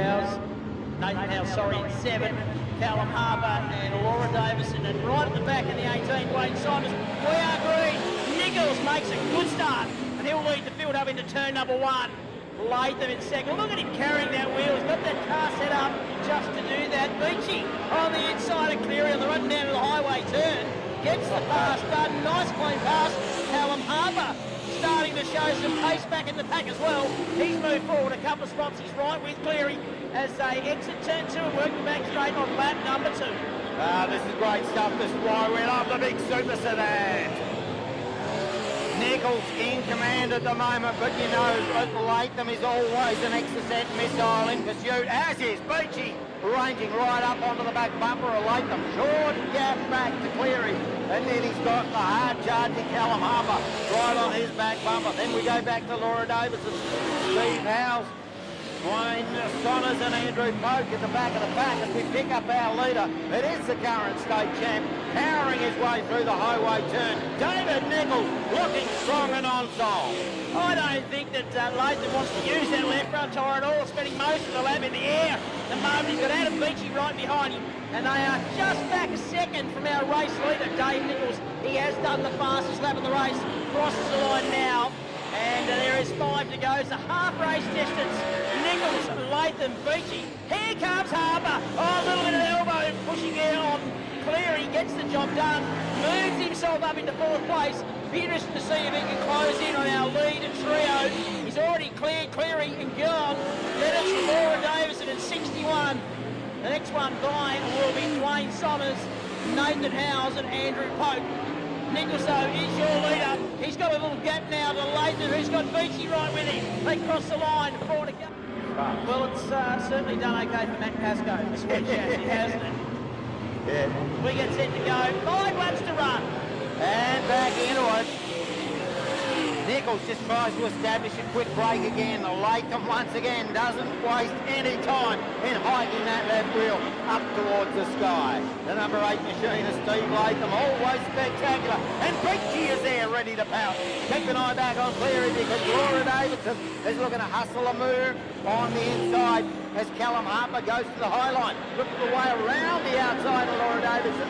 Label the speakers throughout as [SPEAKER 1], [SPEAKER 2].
[SPEAKER 1] Nathan Howes, sorry, in 7. Callum Harper and Laura Davison, and right at the back in the 18, Wayne Simons. We are green. Nichols makes a good start, and he'll lead the field up into turn number 1. Latham in second. Look at him carrying that wheel. He's got that car set up just to do that. Beachy on the inside of Cleary on the run down to the highway turn. Gets the pass done. Nice clean pass. Callum Harper starting to show some pace back in the pack as well. He's moved forward a couple of spots. He's right with Cleary as they exit turn 2 and work the back straight on lap number 2.
[SPEAKER 2] This is great stuff. This is why we love the big Super Sedan. Nichols in command at the moment, but you know that Latham is always an Exocet missile in pursuit, as is Beachy, ranging right up onto the back bumper of Latham. Short gap back to Cleary, and then he's got the hard-charging Callum Harper right on his back bumper. Then we go back to Laura Davison, Steve Howes, Wayne Simons and Andrew Poke at the back of the pack as we pick up our leader. It is the current state champ, powering his way through the highway turn. David Nichols looking strong and on sole.
[SPEAKER 1] I don't think that Latham wants to use that left front tyre at all, spending most of the lap in the air. The moment he's got Adam Beachy right behind him, and they are just back a second from our race leader, Dave Nichols. He has done the fastest lap of the race, crosses the line now. And there is 5 to go. It's a half race distance. Nichols, Latham, Beachy. Here comes Harper. Oh, a little bit of elbow pushing out on Cleary. Gets the job done. Moves himself up into 4th place. Be interested to see if he can close in on our lead and trio. He's already cleared Cleary and gone. Then it's Laura Davison at 61. The next one by will be Dwayne Somers, Nathan Howes and Andrew Pope. Nichols, though, is your leader. He's got a little gap now to Latham, who's got Beachy right with him. They cross the line, 4 to go. Well, it's certainly done okay for Matt Pascoe, the switch actually, hasn't it?
[SPEAKER 2] Yeah.
[SPEAKER 1] We get set to go. 5 laps to run.
[SPEAKER 2] And back into it. Nichols just tries to establish a quick break again. Latham once again doesn't waste any time in hiking that left wheel up towards the sky. The number 8 machinist, Steve Latham, always spectacular. And Beachy is there ready to pounce. Keep an eye back on Cleary because Laura Davison is looking to hustle a move on the inside as Callum Harper goes to the high line. Looking the way around the outside of Laura Davison.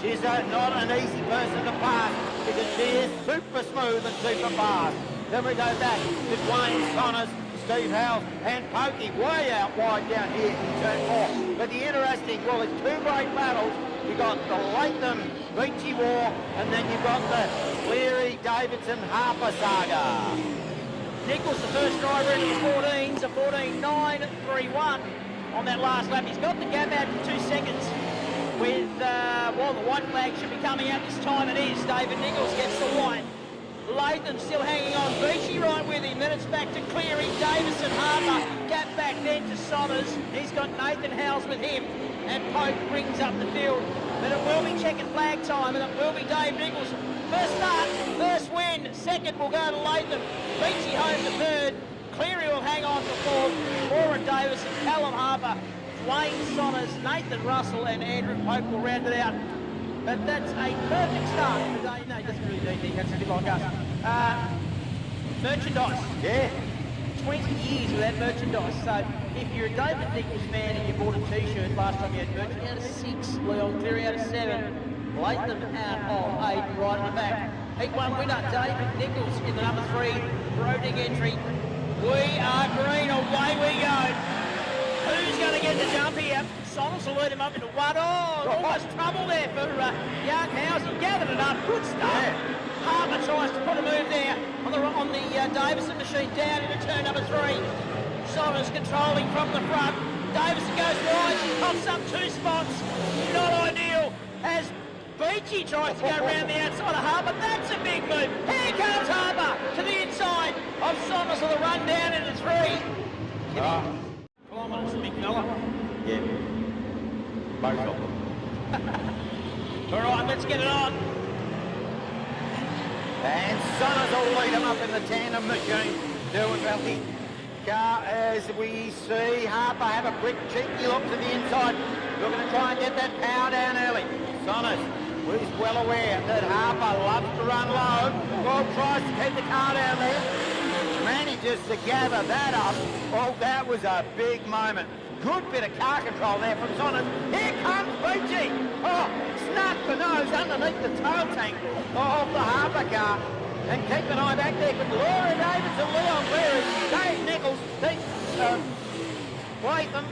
[SPEAKER 2] She's not an easy person to pass because she is super smooth and super fast. Then we go back to Dwayne Simons, Steve Howes and Pokey way out wide down here in turn 4. But the interesting, well, it's 2 great battles. You've got the Latham Beachy war and then you've got the Cleary Davidson Harper saga.
[SPEAKER 1] Nichols, the first driver into the 14s, a 14.931 on that last lap. He's got the gap out to 2 seconds. With, well, the white flag should be coming out this time. It is. David Nichols gets the white. Latham still hanging on. Beachy right with him. Then it's back to Cleary, Davison, Harper. Gap back then to Somers. He's got Nathan Howes with him. And Pope brings up the field. But it will be checkered flag time, and it will be Dave Nichols. First start, first win. Second will go to Latham. Beachy home to 3rd. Cleary will hang on to 4th. Laura Davison, Callum Harper, Wayne Somers, Nathan Russell and Andrew Pope will round it out. But that's a perfect start today. No, he doesn't really do anything. That's a bit like us. Merchandise.
[SPEAKER 2] Yeah.
[SPEAKER 1] 20 years without merchandise. So if you're a David Nichols fan and you bought a T-shirt last time you had merchandise, out of 6, Leon Cleary out of 7, Latham out of 8, right in the back. Heat 1 winner, David Nichols in the number 3, Broding entry. We are green, away we go. Who's going to get the jump here? Simons will lead him up into 1. Oh, almost trouble there for young Howes. He gathered it up. Good stuff. Yeah. Harper tries to put a move there on the Davison machine down into turn number 3. Simons controlling from the front. Davison goes wide. She pops up 2 spots. Not ideal as Beachy tries to go around the outside of Harper. That's a big move. Here comes Harper to the inside of Simons on the run down into 3. Kilometres, big fella.
[SPEAKER 2] Yeah. Both of them.
[SPEAKER 1] All right, let's get it on.
[SPEAKER 2] And Sunners will lead him up in the tandem machine. Doing well the car as we see Harper have a quick cheeky look to the inside. Looking to try and get that power down early. Sunners is well aware that Harper loves to run low. Well, tries to keep the car down there. manages to gather that up. Oh, that was a big moment. Good bit of car control there from Sedans. Here comes Beachy. Oh, snuck the nose underneath the tail tank of the Hobart car. And keep an eye back there with Laura Davidson, Leon Cleary, Dave Nichols, Latham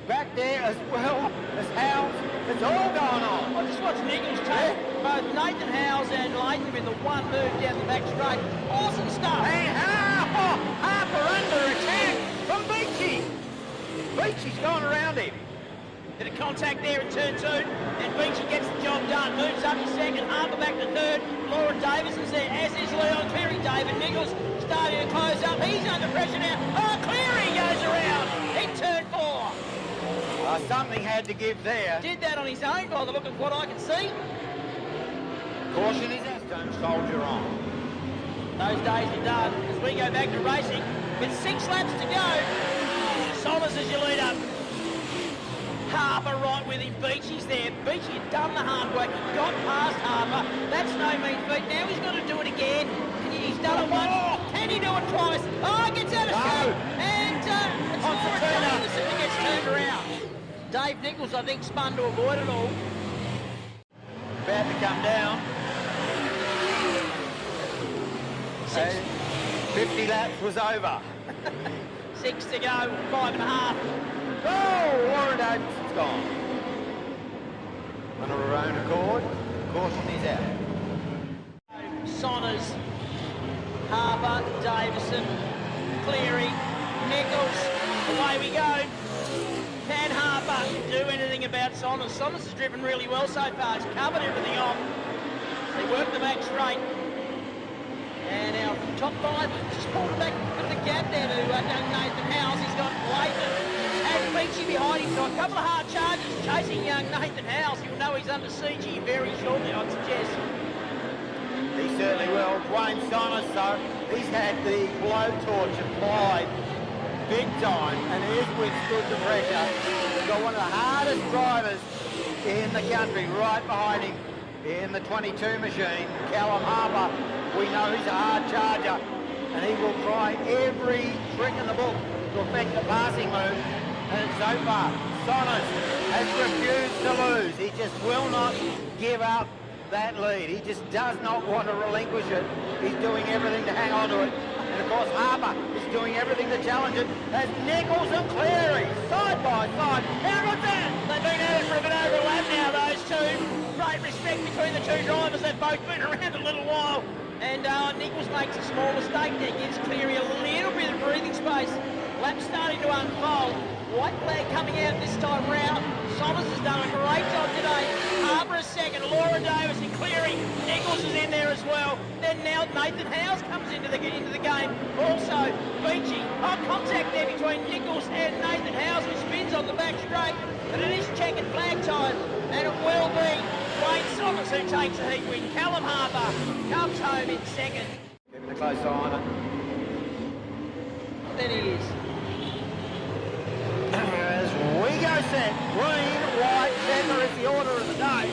[SPEAKER 2] back there as well as Howes. It's all going on.
[SPEAKER 1] I just watched Nichols take both Nathan Howes and Latham in the one move down the back straight. Awesome stuff.
[SPEAKER 2] And Harper under attack from Beachy. Beachy's gone around him.
[SPEAKER 1] Bit of contact there in turn 2, and Beachy gets the job done. Moves up to second, Harper back to third. Laura Davidson's there, as is Leon Cleary. David Nichols starting to close up. He's under pressure now. Oh, Cleary goes around in turn 4.
[SPEAKER 2] Something had to give there.
[SPEAKER 1] Did that on his own by the look of what I can see.
[SPEAKER 2] Caution is out. Don't soldier on.
[SPEAKER 1] Those days are done as we go back to racing with 6 laps to go. Sedans as your leader. Harper right with him. Beachy's there. Beachy had done the hard work. He got past Harper. That's no mean feat. Now he's got to do it again. He's done it once. Can he do it twice? Oh, he gets out of shape. And it's Laura Davidson who gets turned around. Dave Nichols, I think, spun to avoid it all.
[SPEAKER 2] About to come down. 50 laps was over.
[SPEAKER 1] 6 to go, 5.5.
[SPEAKER 2] Oh, Laura Davidson's gone. Under her own accord, caution is out.
[SPEAKER 1] Sedans, Harper, Davison, Cleary, Nichols, away we go. Can Harper do anything about Sedans? Sedans has driven really well so far. He's covered everything off. They work the back straight. And our top 5 just pulled it back with the gap there to Nathan Howes. He's got Latham and Beachy behind him. So a couple of hard charges chasing young Nathan Howes. You'll know he's under siege here very shortly, I'd suggest.
[SPEAKER 2] He certainly will. Dwayne Sedans, so he's had the blowtorch applied big time and he's withstood the pressure. He's got one of the hardest drivers in the country right behind him in the 22 machine, Callum Harper. We know he's a hard charger and he will try every trick in the book to affect the passing move. And so far, Sedans has refused to lose. He just will not give up that lead. He just does not want to relinquish it. He's doing everything to hang on to it. And of course, Harper is doing everything to challenge it as Nichols and Cleary side by side. How good's that?
[SPEAKER 1] They've been at it for a bit over a lap now, those two. Great respect between the two drivers. They've both been around a little while. And Nichols makes a small mistake there, gives Cleary a little bit of breathing space. Lap starting to unfold. White flag coming out this time round. Sedans has done a great job today. Harper is second, Laura Davis and Cleary. Nichols is in there as well. Then now Nathan Howes comes into the game. Also, Beachy. Contact there between Nichols and Nathan Howes, who spins on the back straight. But it is checkered flag time, and it will be Dwayne Sedans who takes the heat win. Callum Harper comes home in second.
[SPEAKER 2] Keeping a close eye on it.
[SPEAKER 1] There he is.
[SPEAKER 2] As we go set, green, white, centre is the order of the day.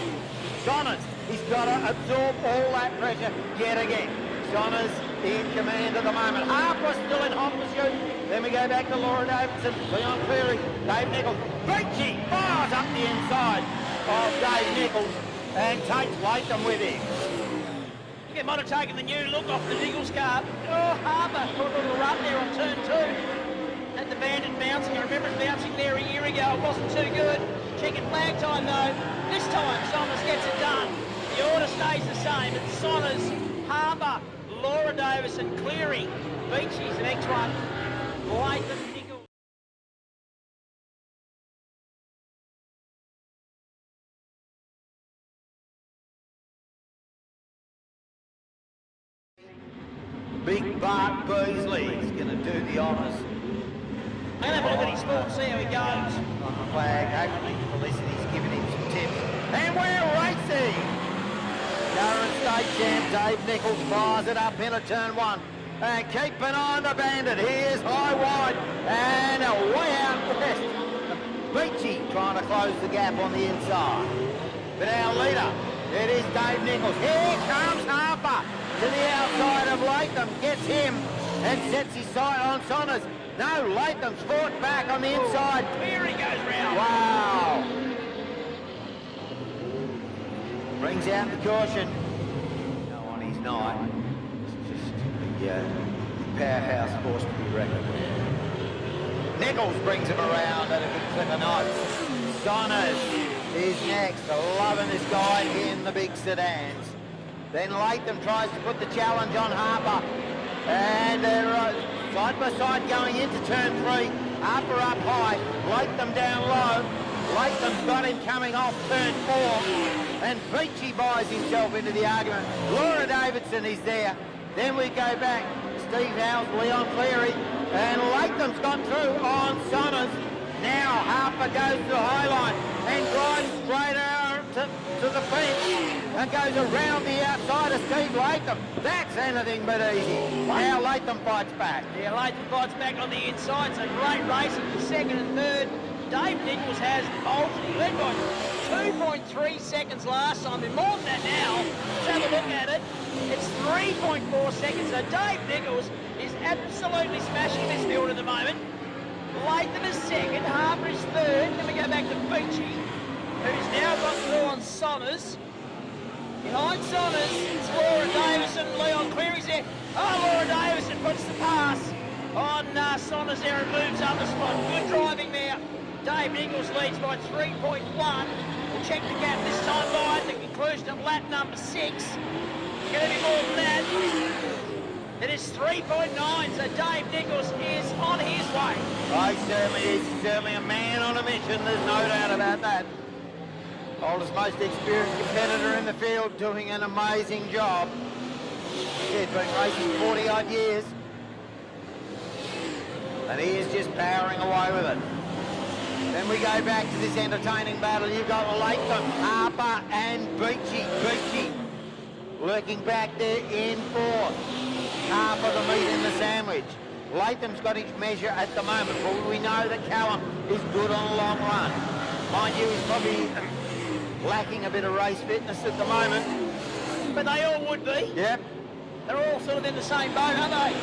[SPEAKER 2] Sedans, he's got to absorb all that pressure yet again. Sedans in command at the moment. Harper still in hot pursuit. Then we go back to Laura Davidson, Leon Cleary, Dave Nichols. Beachy fires up the inside of Dave Nichols and takes Latham with him.
[SPEAKER 1] I think it might have taken the new look off the Nichols car. Oh, Harper put a little run there on turn 2. Had the bandit bouncing. I remember it bouncing there a year ago. It wasn't too good. Checkered flag time though. This time Sedans gets it done. The order stays the same. It's Sedans, Harper, Laura Davis and Cleary. Beachy's the next one. Latham, Nichols.
[SPEAKER 2] Big Bart Beasley is going to do the honours.
[SPEAKER 1] I'm going to have a look at his form, see how he goes.
[SPEAKER 2] On the flag, hopefully Felicity's giving him some tips. And we're racing! Current state champ Dave Nichols fires it up into turn 1. And keep an eye on the bandit. Here's high wide. And way out west. Beachy trying to close the gap on the inside. But our leader, it is Dave Nichols. Here comes Harper to the outside of Latham. Gets him and sets his sight on Saunders. No, Latham's fought back on the inside.
[SPEAKER 1] Cleary goes round.
[SPEAKER 2] Wow. Brings out the caution. No, on his night. It's just the powerhouse force to be reckoned with. Nichols brings him around at a good clip of knots. Saunders is next, loving this guy in the big sedans. Then Latham tries to put the challenge on Harper. And they're side by side going into turn 3. Harper up high, Latham down low. Latham's got him coming off turn 4. And Beachy buys himself into the argument. Laura Davidson is there. Then we go back. Steve Howes, Leon Cleary. And Latham's gone through on Saunders. Now Harper goes to the high line and drives straight out to the fence and goes around the outside of Steve Latham. That's anything but easy. Now Latham fights back.
[SPEAKER 1] Yeah, Latham fights back on the inside. So great racing for second and third. Dave Nichols has bolted. He led by 2.3 seconds last time. And more than that now. Let's have a look at it. It's 3.4 seconds. So Dave Nichols is absolutely smashing this field at the moment. Latham is second, Harper is third. Then we go back to Beachy, who's now got through on Saunders. Behind Saunders, it's Laura Davison. Leon Cleary's there. Oh, Laura Davison puts the pass on Saunders there and moves up a spot. Good driving there. Dave Nichols leads by 3.1. We'll check the gap this time by the conclusion of lap number 6. It's going to be more than that. It is 3.9, so Dave Nichols is on his way.
[SPEAKER 2] Oh, he certainly is. He's certainly a man on a mission, there's no doubt about that. Oldest, most experienced competitor in the field, doing an amazing job. He's been racing 40-odd years. And he is just powering away with it. Then we go back to this entertaining battle. You've got Latham, Harper and Beachy. Beachy lurking back there in 4th. Harper the meat in the sandwich. Latham's got his measure at the moment, but we know that Callum is good on a long run. Mind you, he's probably lacking a bit of race fitness at the moment.
[SPEAKER 1] But they all would be.
[SPEAKER 2] Yep.
[SPEAKER 1] They're all sort of in the same boat, aren't they?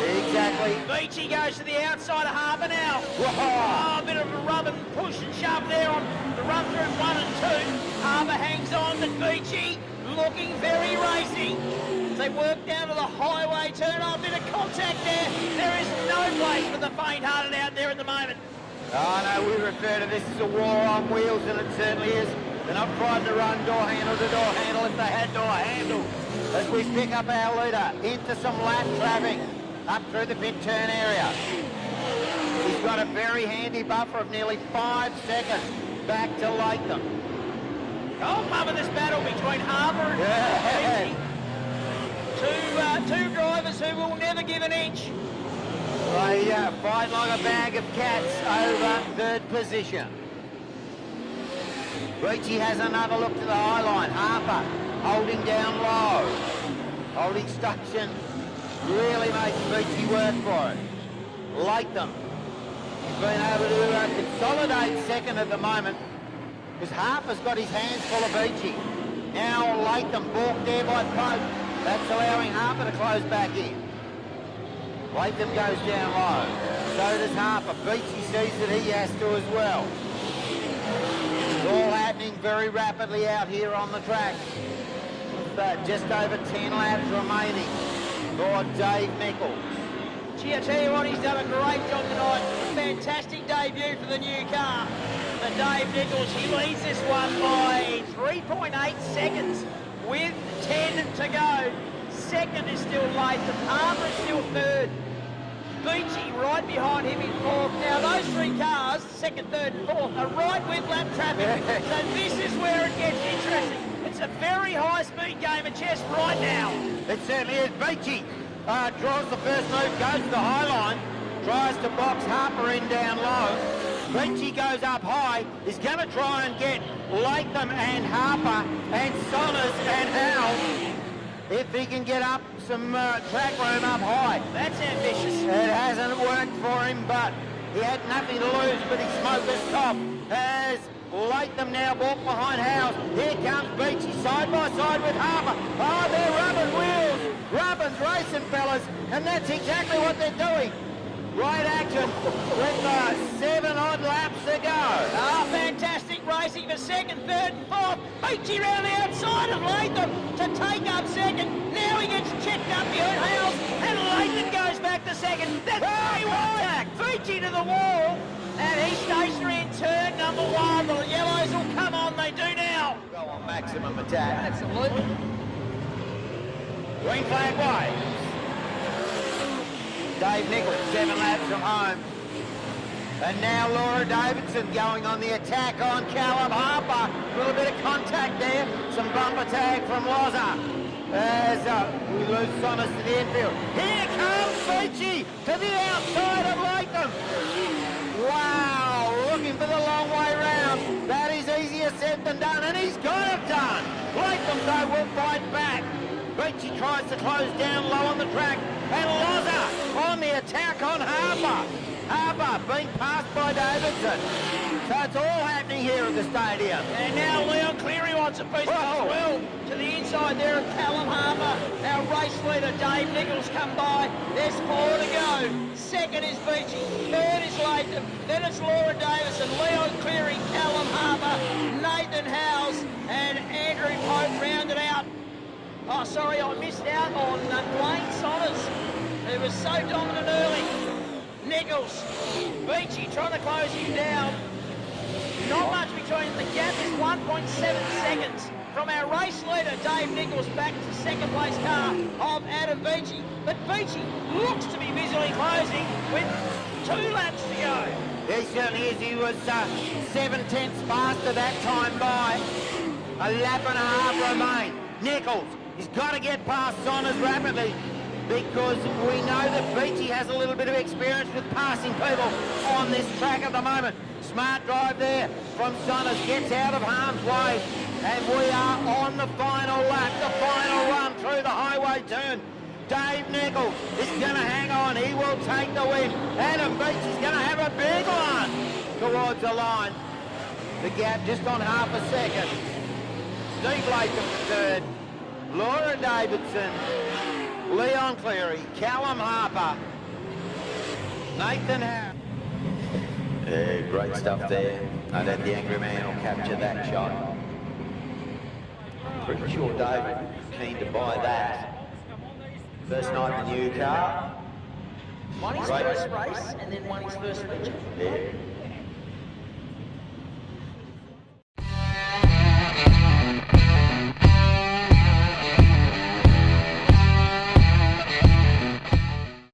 [SPEAKER 2] Exactly.
[SPEAKER 1] Beachy goes to the outside of Harper now.
[SPEAKER 2] Whoa.
[SPEAKER 1] Oh, a bit of a rub and push and shove there on the run through 1 and 2. Harper hangs on, but Beachy looking very racy. They work down to the highway turn. Oh, a bit of contact there. There is no place for the faint-hearted out there at the moment.
[SPEAKER 2] Oh, no, we refer to this as a war on wheels, and it certainly is. They're not trying to run door handle to door handle if they had door handle. As we pick up our leader into some lap traffic up through the pit turn area. He's got a very handy buffer of nearly 5 seconds back to Latham.
[SPEAKER 1] Oh, mother, this battle between Harper and Beachy. Two drivers who will never give an inch.
[SPEAKER 2] They fight like a bag of cats over 3rd position. Beachy has another look to the high line. Harper holding down low. Holding station really makes Beachy work for it. Latham has been able to consolidate second at the moment because Harper's got his hands full of Beachy. Now Latham balked there by Pope. That's allowing Harper to close back in. Latham goes down low. So does Harper. Beachy sees that he has to as well. It's all happening very rapidly out here on the track. With just over 10 laps remaining for Dave Nichols.
[SPEAKER 1] Gee, I tell you what, he's done a great job tonight. A fantastic debut for the new car. But Dave Nichols, he leads this one by 3.8 seconds. With 10 to go. Second is still Latham. Harper is still third. Beachy right behind him in 4th. Now those 3 cars, 2nd, 3rd and 4th, are right with lap traffic. So this is where it gets interesting. It's a very high-speed game of chess right now.
[SPEAKER 2] It certainly is. Beachy draws the first move, goes to the high line, tries to box Harper in down low. Beachy goes up high. He's going to try and get Latham and Harper and Saunders and Howell if he can get up some track room up high.
[SPEAKER 1] That's ambitious.
[SPEAKER 2] It hasn't worked for him, but He had nothing to lose, but he smoked his top as Latham now walked behind Howes. Here comes Beachy side by side with Harper. Oh, they're rubbing wheels. Rubbin's racing, fellas, and that's exactly what they're doing. Right action with 7 odd laps to go.
[SPEAKER 1] Oh, fantastic racing for second, third and fourth. Beachy round the outside of Latham to take up second. Now he gets checked up behind Hales, and Latham goes back to second. That's very wide. Beachy to the wall, and he's stationary in turn number 1. The yellows will come on, they do now.
[SPEAKER 2] Go on maximum attack.
[SPEAKER 1] Absolutely.
[SPEAKER 2] Green flag wave. Dave Nichols, 7 laps from home. And now Laura Davidson going on the attack on Callum Harper. A little bit of contact there. Some bumper tag from Loza. As we lose Sonos to the infield. Here comes Beachy to the outside of Latham. Wow, looking for the long way round. That is easier said than done, and he's got it done. Latham, though, will fight back. Beachy tries to close down low on the track, and Loza on the attack on Harper. Harper being passed by Davidson. So it's all happening here at the stadium.
[SPEAKER 1] And now Leon Cleary wants a piece of it as well. To the inside there of Callum Harper. Our race leader Dave Nichols come by. There's 4 to go. Second is Beachy. Third is Latham. Then it's Laura Davison, Leon Cleary, Callum Harper, Nathan Howes, and Andrew Pope rounded out. Oh, sorry, I missed out on Wayne Saunders, who was so dominant early. Nichols, Beachy trying to close him down. Not much between the gap is 1.7 seconds from our race leader Dave Nichols back to second place car of Adam Beachy. But Beachy looks to be visually closing with 2 laps to go.
[SPEAKER 2] He certainly is. He was 7/10 faster that time by. A lap and a half remain. Nichols, he's got to get past Saunders rapidly, because we know that Beachy has a little bit of experience with passing people on this track at the moment. Smart drive there from Saunders, gets out of harm's way, and we are on the final lap, the final run through the highway turn. Dave Nichols is going to hang on, he will take the win. Adam Beachy's going to have a big one towards the line. The gap just on half a second. Steve Latham third, Laura Davidson, Leon Cleary, Callum Harper, Nathan Howard. Yeah, great stuff there. I bet the angry man will capture that shot. Pretty sure David was keen to buy that. First night in the new car.
[SPEAKER 1] Won his first race and then won his first feature.
[SPEAKER 2] Yeah.